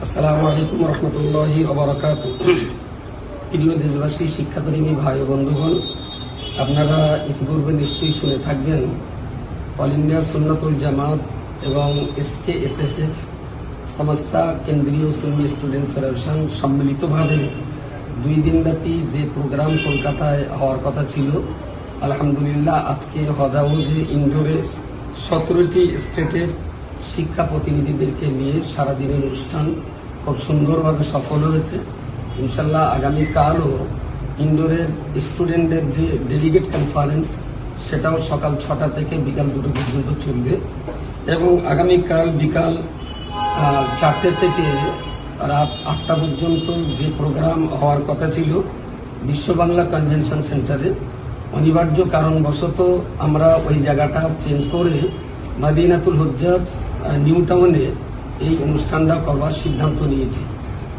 আসসালামু আলাইকুম রহমতুল্লাহি ওয়া বারাকাতুহু। প্রিয় দেশবাসী, শিক্ষাপ্রেমী ভাই ও বন্ধুগণ, আপনারা ইতিপূর্বে নিশ্চয়ই শুনে থাকবেন অল ইন্ডিয়া সুন্নাতুল জামাত এবং SKSSF সমস্তা কেন্দ্রীয় সুন্নি স্টুডেন্ট ফেডারেশন সম্মিলিতভাবে 2 দিনব্যাপী যে প্রোগ্রাম কলকাতায় হওয়ার কথা ছিল, আলহামদুলিল্লাহ আজকে হজাউজে ইন্ডোরে 17টি স্টেটের শিক্ষা প্রতিনিধিদেরকে নিয়ে সারাদিনের অনুষ্ঠান খুব সুন্দরভাবে সফল হয়েছে। ইনশাল্লাহ আগামীকালও ইন্ডোরের স্টুডেন্টদের যে ডেলিগেট কনফারেন্স, সেটাও সকাল 6টা থেকে বিকাল 2টো পর্যন্ত চলবে এবং আগামীকাল বিকাল 4টে থেকে রাত 8টা পর্যন্ত যে প্রোগ্রাম হওয়ার কথা ছিল বিশ্ব বাংলা কনভেনশন সেন্টারে, অনিবার্য কারণবশত আমরা ওই জায়গাটা চেঞ্জ করে মদিনাতুল হুজ্জাজ নিউ টাউনে এই অনুষ্ঠানটা করবার সিদ্ধান্ত নিয়েছি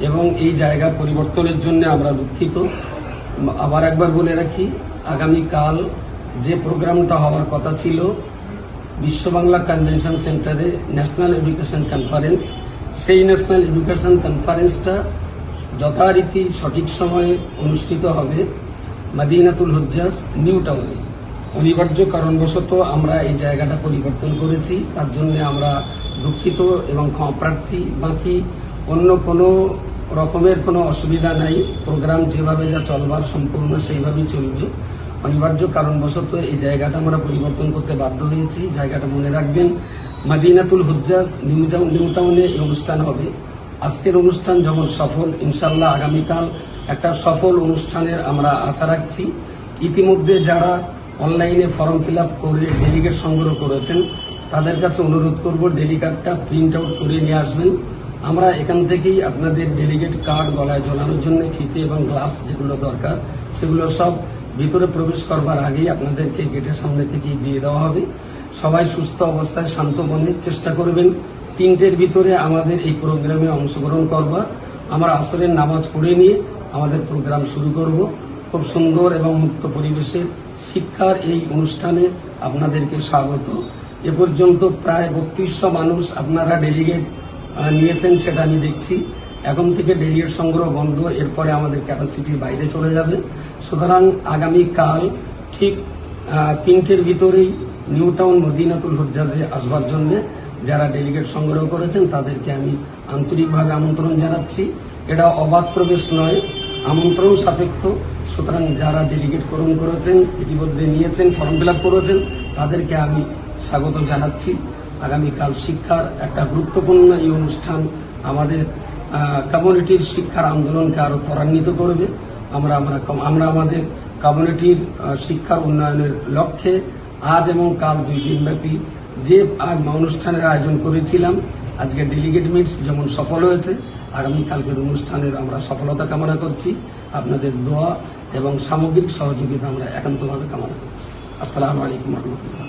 এবং এই জায়গা পরিবর্তনের জন্য আমরা দুঃখিত। আবার একবার বলে রাখি, আগামীকাল যে প্রোগ্রামটা হওয়ার কথা ছিল বিশ্ব বাংলা কনভেনশন সেন্টারে ন্যাশনাল এডুকেশন কনফারেন্স, সেই ন্যাশনাল এডুকেশন কনফারেন্সটা যথারীতি সঠিক সময়ে অনুষ্ঠিত হবে মদিনাতুল হুজ্জাজ নিউ টাউনে। অনিবার্য কারণবশত আমরা এই জায়গাটা পরিবর্তন করেছি, তার জন্য আমরা দুঃখিত এবং ক্ষমাপ্রার্থী। বাকি অন্য কোনো রকমের কোনো অসুবিধা নাই, প্রোগ্রাম যেভাবে যা চলবার সম্পূর্ণ সেইভাবেই চলবে। অনিবার্য কারণবশত এই জায়গাটা আমরা পরিবর্তন করতে বাধ্য হয়েছি। জায়গাটা মনে রাখবেন, মদিনাতুল হুজ্জাজ নিউ টাউনে এই অনুষ্ঠান হবে। আজকের অনুষ্ঠান যেমন সফল, ইনশাল্লাহ আগামীকাল একটা সফল অনুষ্ঠানের আমরা আশা রাখছি। ইতিমধ্যে যারা অনলাইনে ফর্ম ফিল আপ করে ডেলিগেট সংগ্রহ করেছেন, তাদের কাছে অনুরোধ করব ডেলিগেটটা প্রিন্ট আউট করে নিয়ে আসবেন। আমরা এখান থেকেই আপনাদের ডেলিগেট কার্ড গলায় ঝোলানোর জন্য ফিতে এবং গ্লাভস যেগুলো দরকার, সেগুলো সব ভিতরে প্রবেশ করবার আগেই আপনাদেরকে গেটের সামনে থেকেই দিয়ে দেওয়া হবে। সবাই সুস্থ অবস্থায় শান্ত মনে চেষ্টা করবেন 3টের ভিতরে আমাদের এই প্রোগ্রামে অংশগ্রহণ করবার। আমরা আসরের নামাজ পড়ে নিয়ে আমাদের প্রোগ্রাম শুরু করব। খুব সুন্দর এবং মুক্ত পরিবেশে শিক্ষার এই অনুষ্ঠানে আপনাদেরকে স্বাগত। এ পর্যন্ত প্রায় 3200 মানুষ আপনারা ডেলিগেট নিয়েছেন, সেটা আমি দেখছি। এখন থেকে ডেলিগেট সংগ্রহ বন্ধ, এরপরে আমাদের ক্যাপাসিটির বাইরে চলে যাবে। সুতরাং আগামীকাল ঠিক 3টের ভিতরেই নিউ টাউন মদিনাতুল হুজ্জাজে আসবার জন্য যারা ডেলিগেট সংগ্রহ করেছেন তাদেরকে আমি আন্তরিকভাবে আমন্ত্রণ জানাচ্ছি। এটা অবাধ প্রবেশ নয়, আমন্ত্রণ সাপেক্ষ। সুতরাং যারা ডেলিগেট গ্রহণ করেছেন, ইতিমধ্যে নিয়েছেন, ফর্ম ফিল আপ করেছেন, তাদেরকে আমি স্বাগত জানাচ্ছি। আগামীকাল শিক্ষার একটা গুরুত্বপূর্ণ এই অনুষ্ঠান আমাদের কমিউনিটির শিক্ষার আন্দোলনকে আরো ত্বরান্বিত করবে। আমরা আমাদের কমিউনিটির শিক্ষার উন্নয়নের লক্ষ্যে আজ এবং কাল 2 দিনব্যাপী যে অনুষ্ঠানের আয়োজন করেছিলাম, আজকে ডেলিগেট মিটস যেমন সফল হয়েছে, আগামীকালকের অনুষ্ঠানের আমরা সফলতা কামনা করছি। আপনাদের দোয়া এবং সামগ্রিক সহযোগিতা আমরা একান্তভাবে কামনা করছি। আসসালামু আলাইকুম রহমতুল্লাহ।